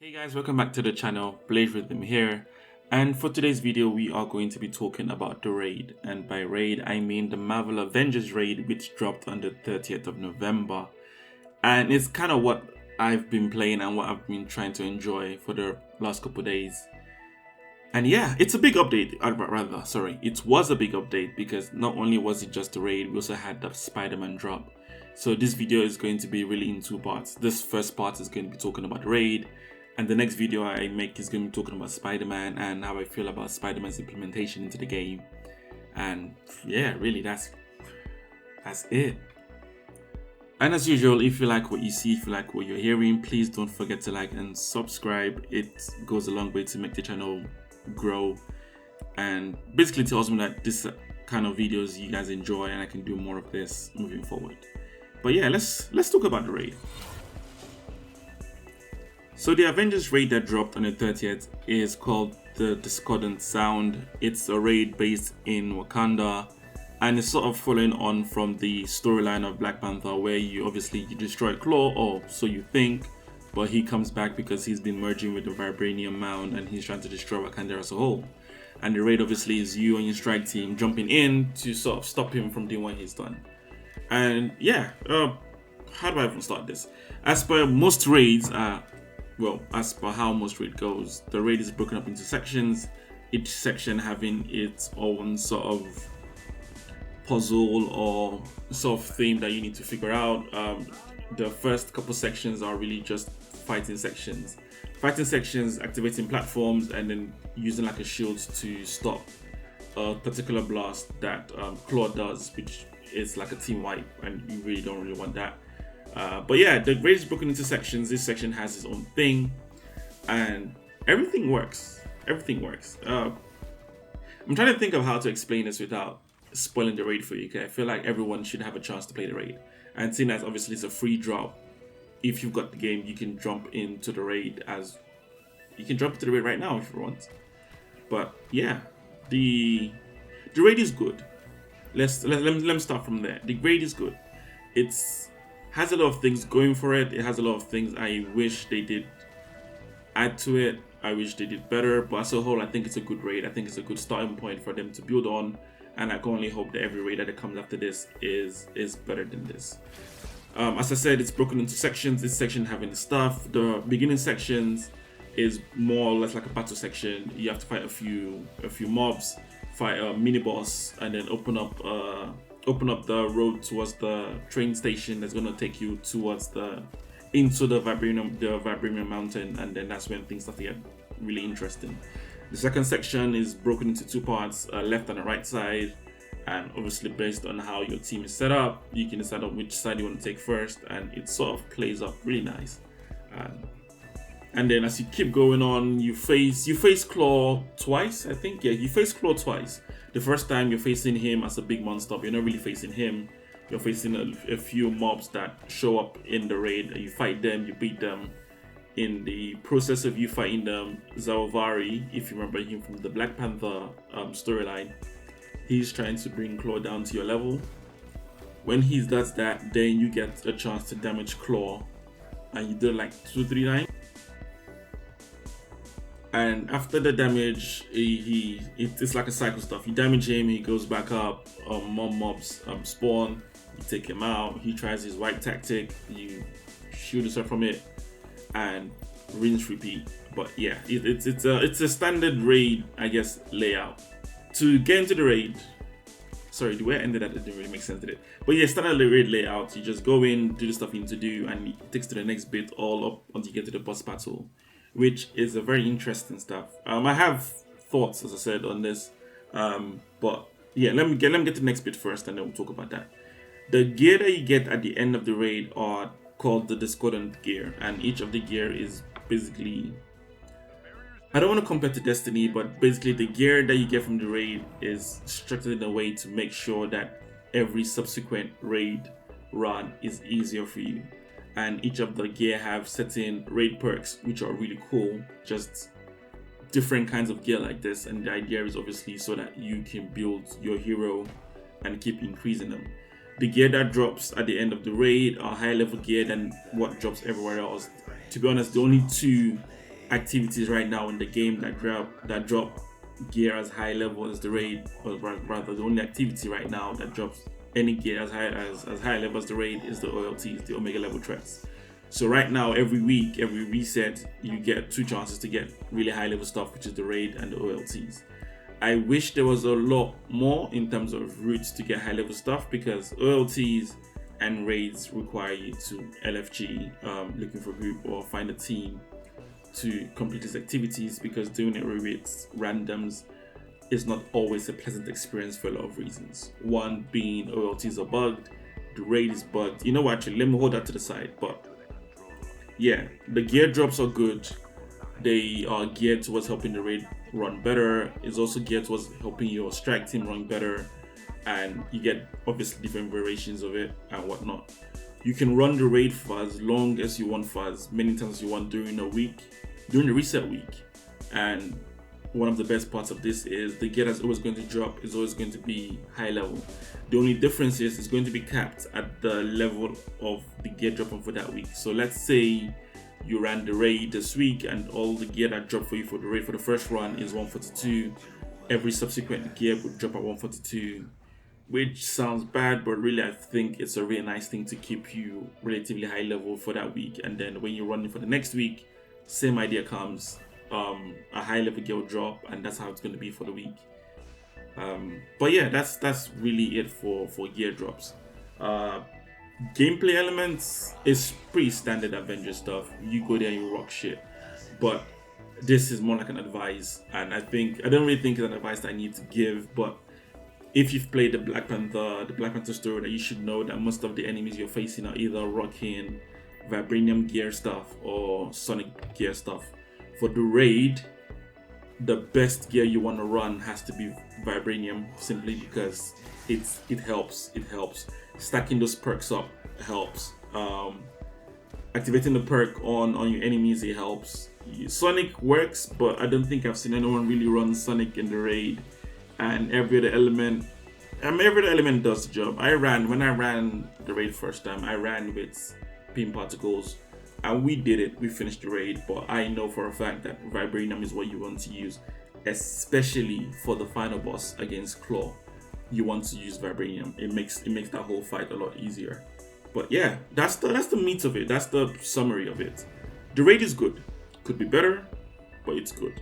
Hey guys, welcome back to the channel. Blaze Rhythm here, and for today's video we are going to be talking about the raid, and by raid I mean the Marvel Avengers raid, which dropped on the 30th of November. And it's kind of what I've been playing and what I've been trying to enjoy for the last couple days. And yeah, it's a big update, it was a big update, because not only was it just the raid, we also had the Spider-Man drop. So this video is going to be really in two parts. This first part is going to be talking about the raid, and the next video I make is going to be talking about Spider-Man and how I feel about Spider-Man's implementation into the game. And yeah, really that's it. And as usual, if you like what you see, if you like what you're hearing, please don't forget to like and subscribe. It goes a long way to make the channel grow, and basically tells me that this kind of videos you guys enjoy and I can do more of this moving forward. But yeah, let's talk about the raid. So the Avengers raid that dropped on the 30th is called the Discordant Sound. It's a raid based in Wakanda, and it's sort of following on from the storyline of Black Panther, where you destroy Claw, or so you think, but he comes back because he's been merging with the Vibranium Mound and he's trying to destroy Wakanda as a whole. And the raid obviously is you and your strike team jumping in to sort of stop him from doing what he's done. And yeah, how do I even start this? As per most raids, as per how most raid goes, the raid is broken up into sections, each section having its own sort of puzzle or sort of theme that you need to figure out. The first couple sections are really just fighting sections, activating platforms and then using like a shield to stop a particular blast that Claw does, which is like a team wipe, and you really don't want that. But yeah, the raid is broken into sections. This section has its own thing, and everything works. I'm trying to think of how to explain this without spoiling the raid for you, okay? I feel like everyone should have a chance to play the raid. And seeing as obviously it's a free drop, if you've got the game, you can jump into the raid right now if you want. But yeah, the raid is good. Let me start from there. The raid is good. Has a lot of things going for it. It has a lot of things I wish they did add to it. I wish they did better, but as a whole, I think it's a good raid. I think it's a good starting point for them to build on, and I can only hope that every raid that comes after this is better than this. As I said, it's broken into sections. This section having stuff. The beginning sections is more or less like a battle section. You have to fight a few mobs, fight a mini boss, and then open up the road towards the train station that's gonna take you into the Vibranium Mountain, and then that's when things start to get really interesting. The second section is broken into two parts, left and a right side, and obviously based on how your team is set up, you can decide on which side you want to take first, and it sort of plays up really nice. And then as you keep going on, you face Claw twice, I think. Yeah, you face Claw twice. The first time you're facing him as a big monster, but you're not really facing him. You're facing a few mobs that show up in the raid. You fight them, you beat them. In the process of you fighting them, Zawavari, if you remember him from the Black Panther storyline, he's trying to bring Claw down to your level. When he does that, then you get a chance to damage Claw, and you do like 2-3 times. And after the damage, it's like a cycle stuff. You damage him, he goes back up, more mobs spawn, you take him out, he tries his white tactic, you shoot yourself from it, and rinse repeat. But yeah, it's a standard raid, I guess, layout. To get into the raid, sorry, the way I ended that, it didn't really make sense, did it? But yeah, standard raid layout, you just go in, do the stuff you need to do, and it takes to the next bit all up until you get to the boss battle, which is a very interesting stuff. I have thoughts, as I said, on this, but yeah, let me get to the next bit first, and then we'll talk about that. The gear that you get at the end of the raid are called the Discordant gear, and each of the gear is basically, I don't want to compare to Destiny, but basically the gear that you get from the raid is structured in a way to make sure that every subsequent raid run is easier for you. And each of the gear have certain raid perks, which are really cool. Just different kinds of gear like this, and the idea is obviously so that you can build your hero and keep increasing them. The gear that drops at the end of the raid are higher level gear than what drops everywhere else. To be honest, the only two activities right now in the game that drop gear as high level as the raid, or rather the only activity right now that drops any gear as high level as the raid is the OLTs, the Omega level threats. So right now, every week, every reset, you get 2 chances to get really high level stuff, which is the raid and the OLTs. I wish there was a lot more in terms of routes to get high level stuff, because OLTs and raids require you to LFG, looking for a group or find a team to complete these activities, because doing it with randoms is not always a pleasant experience for a lot of reasons. One being OLTs are bugged, the raid is bugged. You know what, actually, let me hold that to the side. But yeah, the gear drops are good. They are geared towards helping the raid run better. It's also geared towards helping your strike team run better. And you get obviously different variations of it and whatnot. You can run the raid for as long as you want, for as many times as you want during a week, during the reset week. And one of the best parts of this is the gear that's always going to drop is always going to be high level. The only difference is it's going to be capped at the level of the gear dropping for that week. So let's say you ran the raid this week and all the gear that dropped for you for the raid for the first run is 142. Every subsequent gear would drop at 142, which sounds bad, but really I think it's a really nice thing to keep you relatively high level for that week. And then when you're running for the next week, same idea comes. A high level gear will drop, and that's how it's going to be for the week. But yeah, that's really it for gear drops. Gameplay elements is pretty standard Avengers stuff. You go there and you rock shit. But this is more like an advice, and I don't really think it's an advice that I need to give. But if you've played the Black Panther story, that you should know that most of the enemies you're facing are either rocking Vibranium gear stuff or Sonic gear stuff. For the raid, the best gear you want to run has to be Vibranium, simply because it helps. Stacking those perks up helps. Activating the perk on your enemies, it helps. Sonic works, but I don't think I've seen anyone really run Sonic in the raid. And every other element does the job. When I ran the raid first time, I ran with Pin Particles. And we did it, we finished the raid, but I know for a fact that Vibranium is what you want to use, especially for the final boss against Claw. You want to use Vibranium. It makes that whole fight a lot easier. But yeah, that's the meat of it. That's the summary of it. The raid is good. Could be better, but it's good.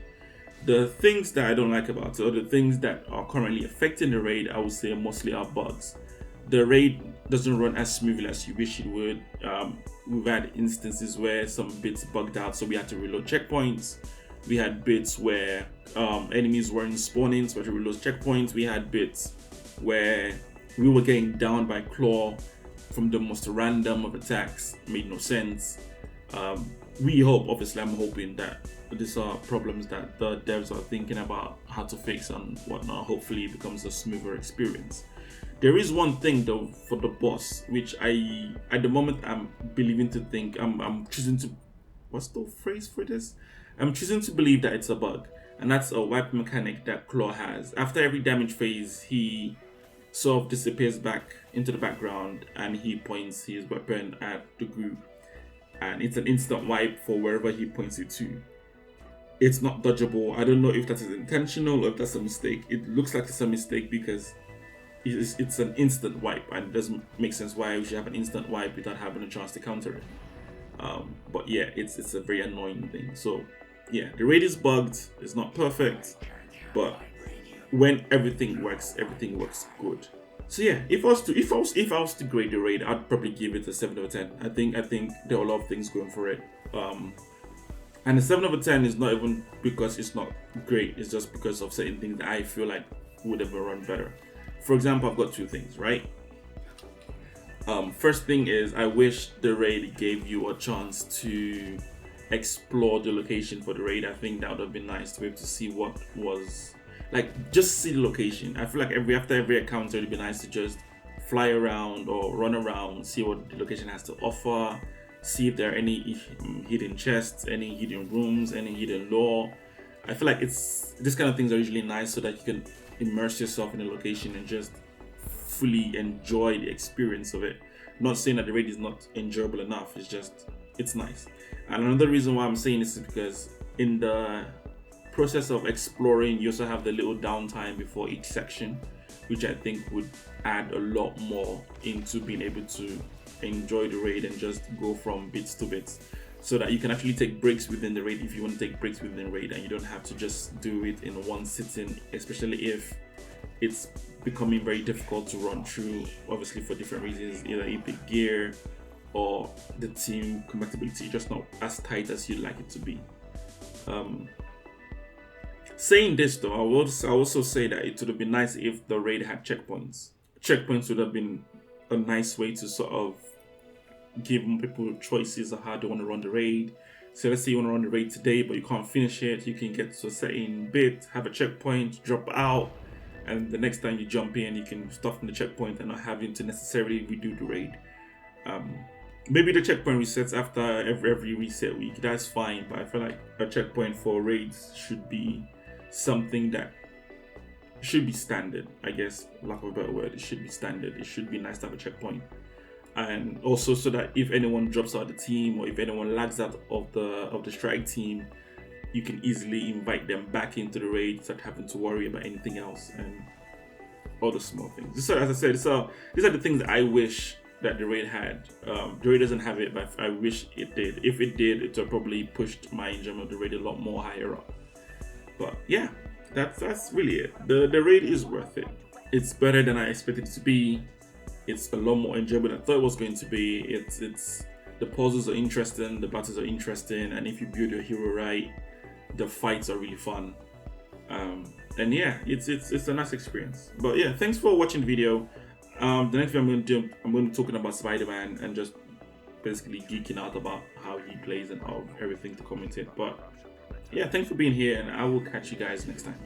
The things that I don't like about it, or the things that are currently affecting the raid, I would say mostly are bugs. The raid doesn't run as smoothly as you wish it would. We've had instances where some bits bugged out, so we had to reload checkpoints. We had bits where enemies weren't spawning, so we had to reload checkpoints. We had bits where we were getting down by Claw from the most random of attacks. Made no sense. I'm hoping that these are problems that the devs are thinking about how to fix and whatnot. Hopefully it becomes a smoother experience. There is one thing though for the boss, which at the moment I'm choosing to, what's the phrase for this? I'm choosing to believe that it's a bug, and that's a wipe mechanic that Claw has. After every damage phase, he sort of disappears back into the background and he points his weapon at the group, and it's an instant wipe for wherever he points it to. It's not dodgeable. I don't know if that is intentional or if that's a mistake. It looks like it's a mistake because it's an instant wipe, and it doesn't make sense why we should have an instant wipe without having a chance to counter it. But yeah, it's a very annoying thing. So yeah, the raid is bugged. It's not perfect, but when everything works good. So yeah, if I was to grade the raid, I'd probably give it a 7 out of 10. I think there are a lot of things going for it. And a 7 out of 10 is not even because it's not great. It's just because of certain things that I feel like would have run better. For example, I've got 2 things, right? First thing is, I wish the raid gave you a chance to explore the location for the raid. I think that would have been nice to be able to see what was, like, just see the location. I feel like after every encounter, it'd be nice to just fly around or run around, see what the location has to offer, see if there are any hidden chests, any hidden rooms, any hidden lore. I feel like this kind of things are usually nice so that you can immerse yourself in a location and just fully enjoy the experience of it. Not saying that the raid is not enjoyable enough, it's nice. And another reason why I'm saying this is because in the process of exploring, you also have the little downtime before each section, which I think would add a lot more into being able to enjoy the raid and just go from bits to bits, so that you can actually take breaks within the raid if you want to take breaks within the raid, and you don't have to just do it in one sitting, especially if it's becoming very difficult to run through, obviously for different reasons, either the gear or the team compatibility just not as tight as you'd like it to be. Saying this though, I will also say that it would have been nice if the raid had checkpoints. Checkpoints would have been a nice way to sort of give people choices of how they want to run the raid. So let's say you want to run the raid today, but you can't finish it. You can get to a certain bit, have a checkpoint, drop out, and the next time you jump in, you can start from the checkpoint and not having to necessarily redo the raid. Maybe the checkpoint resets after every reset week. That's fine, but I feel like a checkpoint for raids should be something that should be standard. I guess, lack of a better word, it should be standard. It should be nice to have a checkpoint. And also so that if anyone drops out of the team, or if anyone lags out of the strike team, you can easily invite them back into the raid without having to worry about anything else and all the small things. So as I said, these are the things that I wish that the raid had. The raid doesn't have it, but I wish it did. If it did, it would have probably pushed my enjoyment of the raid a lot more higher up. But yeah, that's really it. The raid is worth it. It's better than I expected it to be. It's a lot more enjoyable than I thought it was going to be. It's the puzzles are interesting, the battles are interesting, and if you build your hero right, the fights are really fun. And yeah, it's a nice experience. But yeah, thanks for watching the video. The next video I'm going to be talking about Spider-Man and just basically geeking out about how he plays and everything to commentate. But yeah, thanks for being here, and I will catch you guys next time.